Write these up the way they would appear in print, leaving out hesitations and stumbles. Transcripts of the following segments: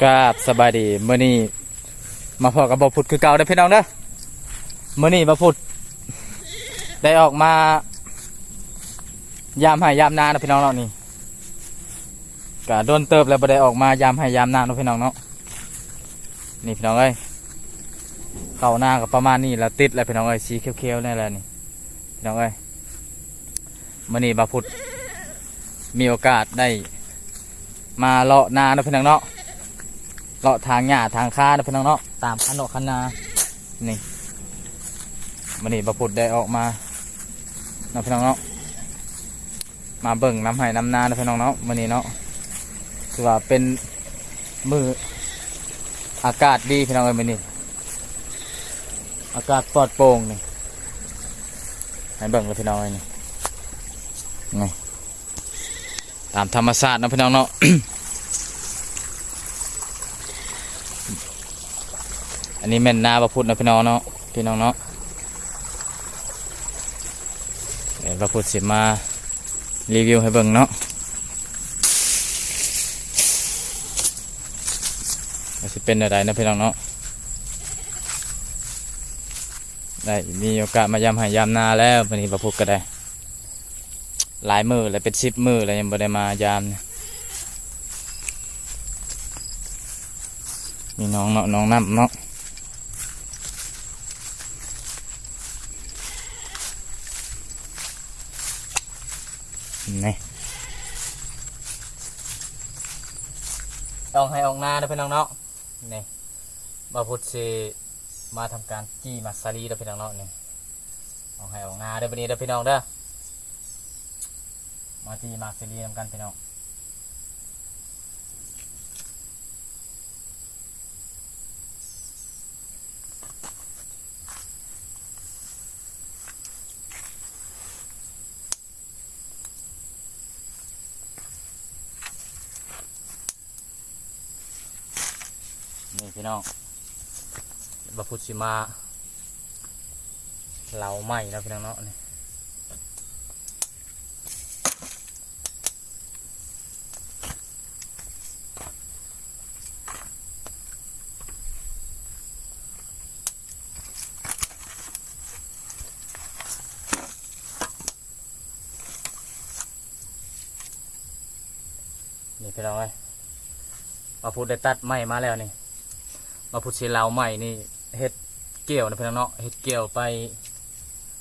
กราบสบายดีมื้อนี้มาพอกับบ่พุดคือเก่าเด้อพี่น้องเด้อมื้อนี้บ่พุดได้ออกมายามให้ยามนาเนาะพี่น้องเนาะนี่ก็โดนเติบแล้วบ่ได้ออกมายามให้ยามนาเนาะพี่น้องเนาะนี่พี่น้องเอ้ยเข้าหน้าก็ประมาณนี้แล้วติดแล้วพี่น้องเอ้ยสีเขียวๆนี่แหละนี่พี่น้องเอ้ยมื้อนี้บ่พุดมีโอกาสได้มาเลาะนาเนาะพี่น้องเนาะเลาะทางหญ้าทางค้าเนาะพี่น้องเนาะตามคันคันนานี่มื้อนี้บ่พุดได้ออกมาเนาะพี่น้องเนาะมาเบิ่งน้ำไห้น้ำนาเนาะพี่น้องเนาะมื้อนี้เนาะคือว่าเป็นมื้ออากาศดีพี่น้องเอ้ยมื้อนี้อากาศปลอดโปร่งนี่ให้เบิ่งเลยพี่น้องเอ้ยนี่ตามธรรมชาติเนาะพี่น้องเนาะ อันนี้แม่นนาบ่พุดนะพี่น้องเนาะพี่น้องเนาะเดี๋ยวบ่พุดสิมารีวิวให้เบิ่งเนาะว่าสิเป็นอะไรนะพี่น้องเนาะได้มีโอกาสมายามให้ยามนาแล้ววันนี้บ่พุดก็ได้หลายมื้อแล้วเป็น10 มื้อแล้วยังบ่ได้มายามมีน้องเนาะน้องน้ำเนาะนี่ต้องให้ออกนาเด้อพี่น้องเนาะนี่บ่พุดสิมาทำการจี้มักสาลีเด้อพี่น้องเนาะนี่ต้องให้ออกนาเด้อบัดนี้เด้อพี่น้องเด้อมาจี้มักสาลีนำกันพี่น้องนี่พี่น้องบ่พุดสิมาเหลาไหม้แล้วพี่น้องเนาะนี่นี่พี่น้องเอ้ยบ่พุดได้ตัดไม้มาแล้วนี่บ่พุดสิเหลาไหม้นี่เฮ็ดเกี่ยวนะพี่น้องเนาะเฮ็ดเกี่ยวไป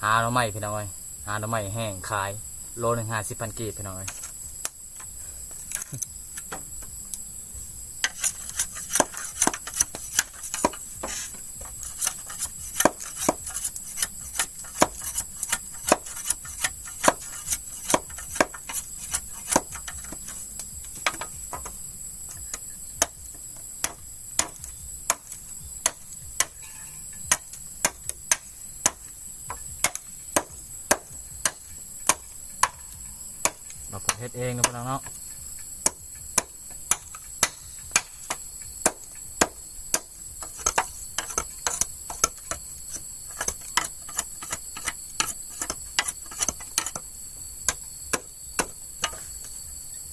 หาหน่อไม้พี่น้องเอ้ยหาหน่อไม้แห้งขายโลนึง50,000 กีบพี่น้องเอ้ยมาผมเฮ็ดเองนะพี่น้องเนาะ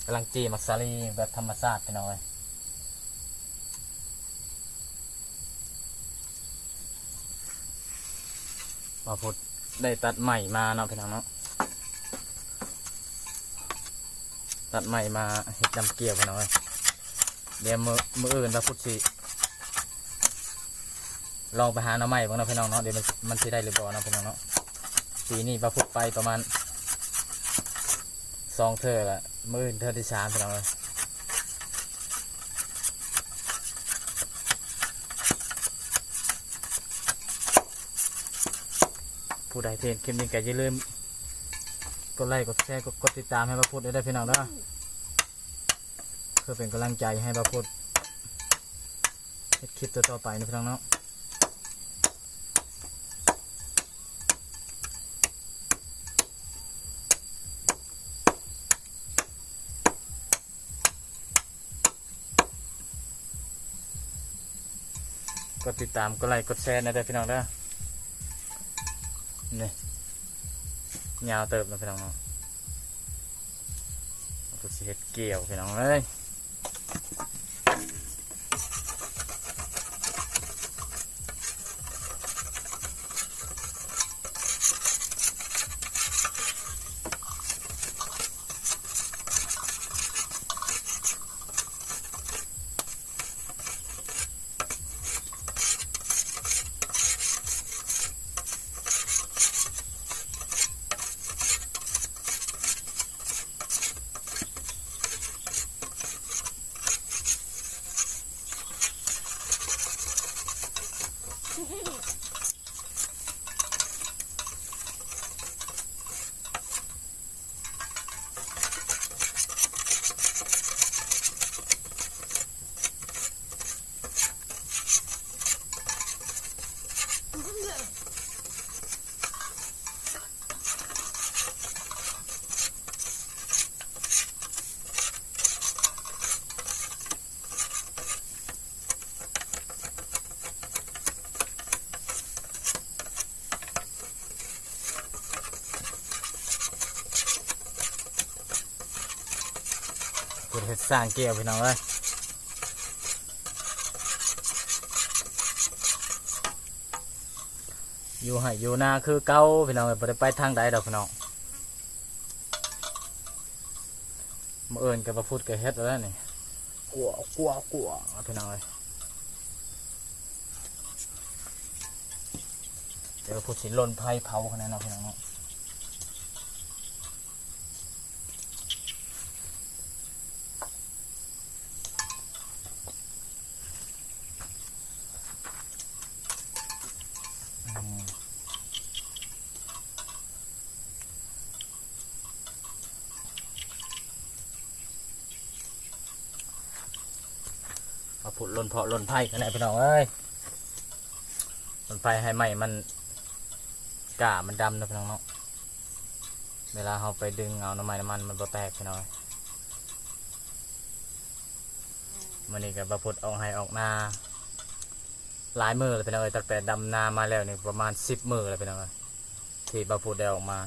กำลังจีมักซาลีแบบธรรมชาติพี่น้องเลยมาพุดได้ตัดใหม่มาเนาะพี่น้องเนาะตัดใหม่มาเฮ็ดจำเกี่ยวพี่น้องเลยเดี๋ยวมืออื่นมาพุดสิลองไปหาหน่อไม้บ้างนะพี่น้องเนาะเดี๋ยวมันสิได้หรือเปล่านะพี่น้องเนาะปีนี้มาพุดไปประมาณ2 เทื่อละมืออื่นเทื่อที่ 3พี่น้องเลยผู้ใดที่เห็นคลิปนี้ก็อย่าลืมกดไลค์กดแชร์กดติดตามให้บ่พุดได้พี่น้องเด้อเพื่อเป็นกำลังใจให้บ่พุดเฮ็ดคลิปต่อไปนะพี่น้องเนาะกดติดตามกดไลค์กดแชร์นะพี่น้องเด้อนี่ยาวเติบนะพี่น้องเนาะพุดสิเฮ็ดเกี่ยวพี่น้องเลย ฮ็ดสร้างเกี่ยวพี่น้องเอ้ยอยู่ให้อยู่นาคือเก่าพี่น้องบ่ได้ไปทางใดดอกพี่น้องมื้ออื่นก็บ่พูดก็เฮ็ดแล้วนี่กลัวพี่น้องเอ้ยเดี๋ยวพูดสิลนไผเผาขนาดนั้นพี่น้องเนาะเอาผุดลนเพาะลนไผ่กันแหละพี่น้องเอ้ยลนไผ่ให้ไหมมันกามันดำนะพี่น้องเนาะเวลาเราไปดึงเอาน้ำมันมันบ่แตกพี่น้องมันนี่กับบะพุดออกให้ออกหน้าหลายมือเลยพี่น้องเอ้ยตั้งแต่ดำนามาแล้วนี่ประมาณ10 มือเลยพี่น้องเอ้ยที่บะพุดได้ออกมา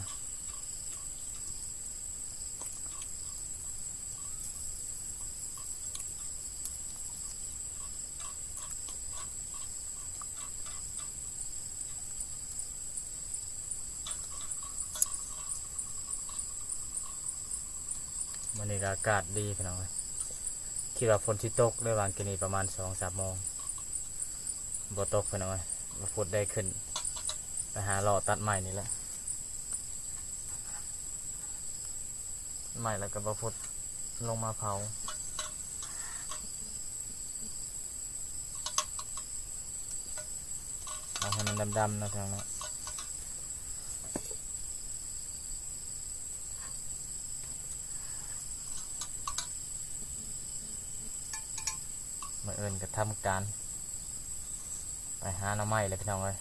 มันนี่ก็อากาศดีพี่น้องเอ้ยคิดว่าฝนที่ตกได้วางกินนี่ประมาณ2-3 โมงบ่ตกพี่น้องเอ้ยบะพุดได้ขึ้นไปหาหล่อตัดไม้นี่แหละไม้แล้วก็บะพุดลงมาเผาเอาให้มันดำๆนะพี่น้องเนาะมาเอิญก็ทำการไปหาหน่อไม้เลยพี่น้องเลย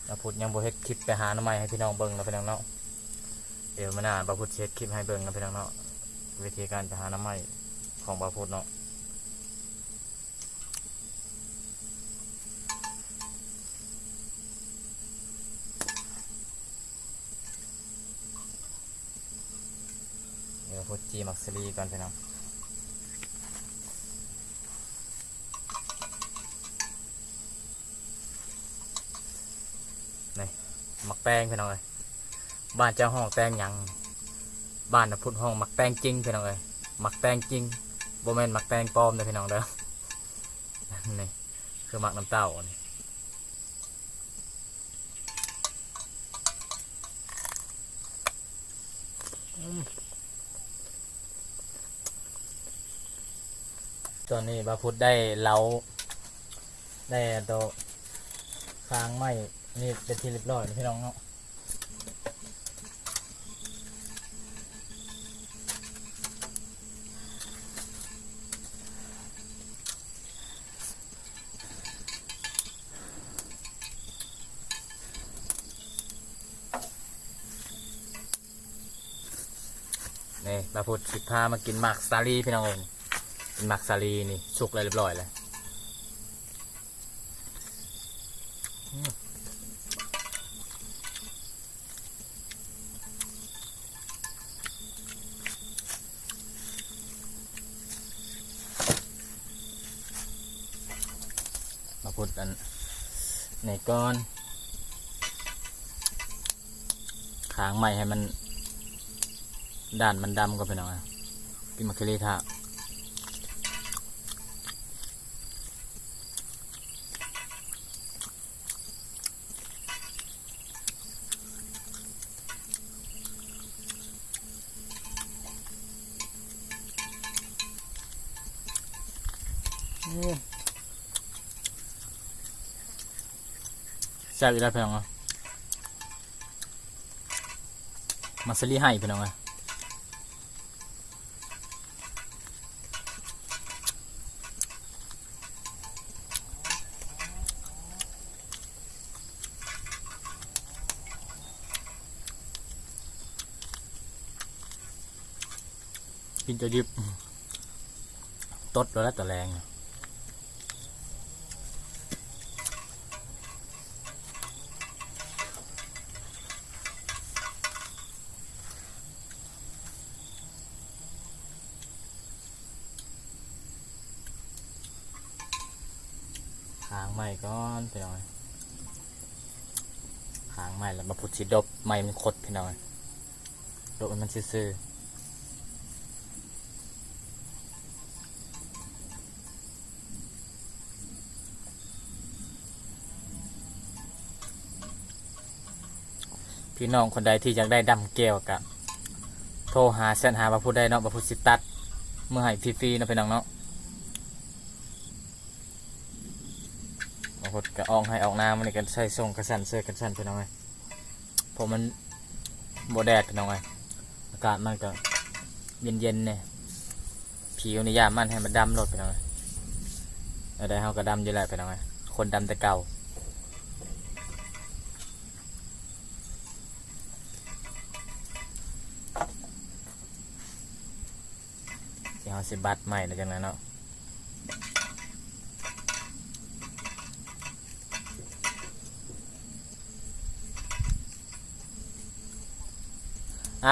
เราพูดยังบ่เฮ็ดคลิปไปหาหน่อไม้ให้พี่น้องเบิ่งนะพี่น้องเนาะเดี๋ยวมื้อหน้าบ่าวพูดเฮ็ดคลิปให้เบิ่งนะพี่น้องเนาะวิธีการไปหาหน่อไม้ของบ่าวพูดเนาะเดี๋ยวพูดจีมักซรีก่อนพี่น้องนี่หมักแป้งพี่น้องเลยบ้านเจ้าห้องแป้งหยังบ้านน่ะพูดห้องหมักแป้งจริงพี่น้องเลยหมักแป้งจริงบ่แม่นหมักแป้งปลอมเด้อพี่น้องเด้อนี่คือหมักน้ำเต้านี่ตอนนี้บาพุดได้เล้าได้ตัวค้างไม้นี่เป็นที่เรียบร้อยนะพี่น้องเนาะนี่บาพุดสิพามากินหมักสาลีพี่น้องเอ้ยหมักสาลีนี่สุกเลยเรียบร้อยเลยมาพูดกันในก้อนค้างใหม่ให้มันด่านมันดำก็ไปหน่อยกินมะเขือเทศท่าแซ่บอีกแล้วพี่น้องมาสลีให้พี่น้องกินจะดิบตดแล้วแต่แรง ไม้ก่อนพี่น้องหางไม้แล้วมาพุดสิดบไม้มันคดพี่น้องดบมันซื่อพี่น้องคนใดที่อยากได้ดำแก้วกะโทรหาเส้นหามาพูดได้เนาะมาพูดสิตัดเมื่อให้ฟรีๆเนาะพี่น้องเนาะมาพูดกะอองให้ออกน้ำมันกันใส่ส่งกระสันเสื้อกันสันพี่น้องไงผมมันโบแดดพี่น้องไงอากาศมันก็เย็นๆเนี่ยผิวนิยามมันให้มันดำหลดพี่น้องไงได้เฮาก็ดำอยู่แล้วพี่น้องไงคนดำแต่เก่าที่เฮาสิบัดใหม่นะจังนั้นเนาะ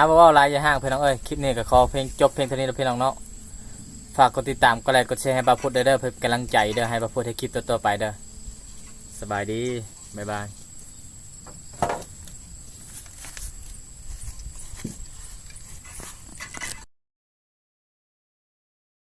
บอกว่าลายอย่าห่างพี่น้องเอ้ยคลิปนี้ก็ขอเพลงจบเพลงเท่านี้แล้วพี่น้องเนาะฝากกดติดตามกดไลค์กดแชร์ให้บ่าวพุทธเด้อเพื่อเป็นกำลังใจเด้อให้บ่าวพุทธให้คลิปต่อๆไปเด้อสบายดีบ๊ายบาย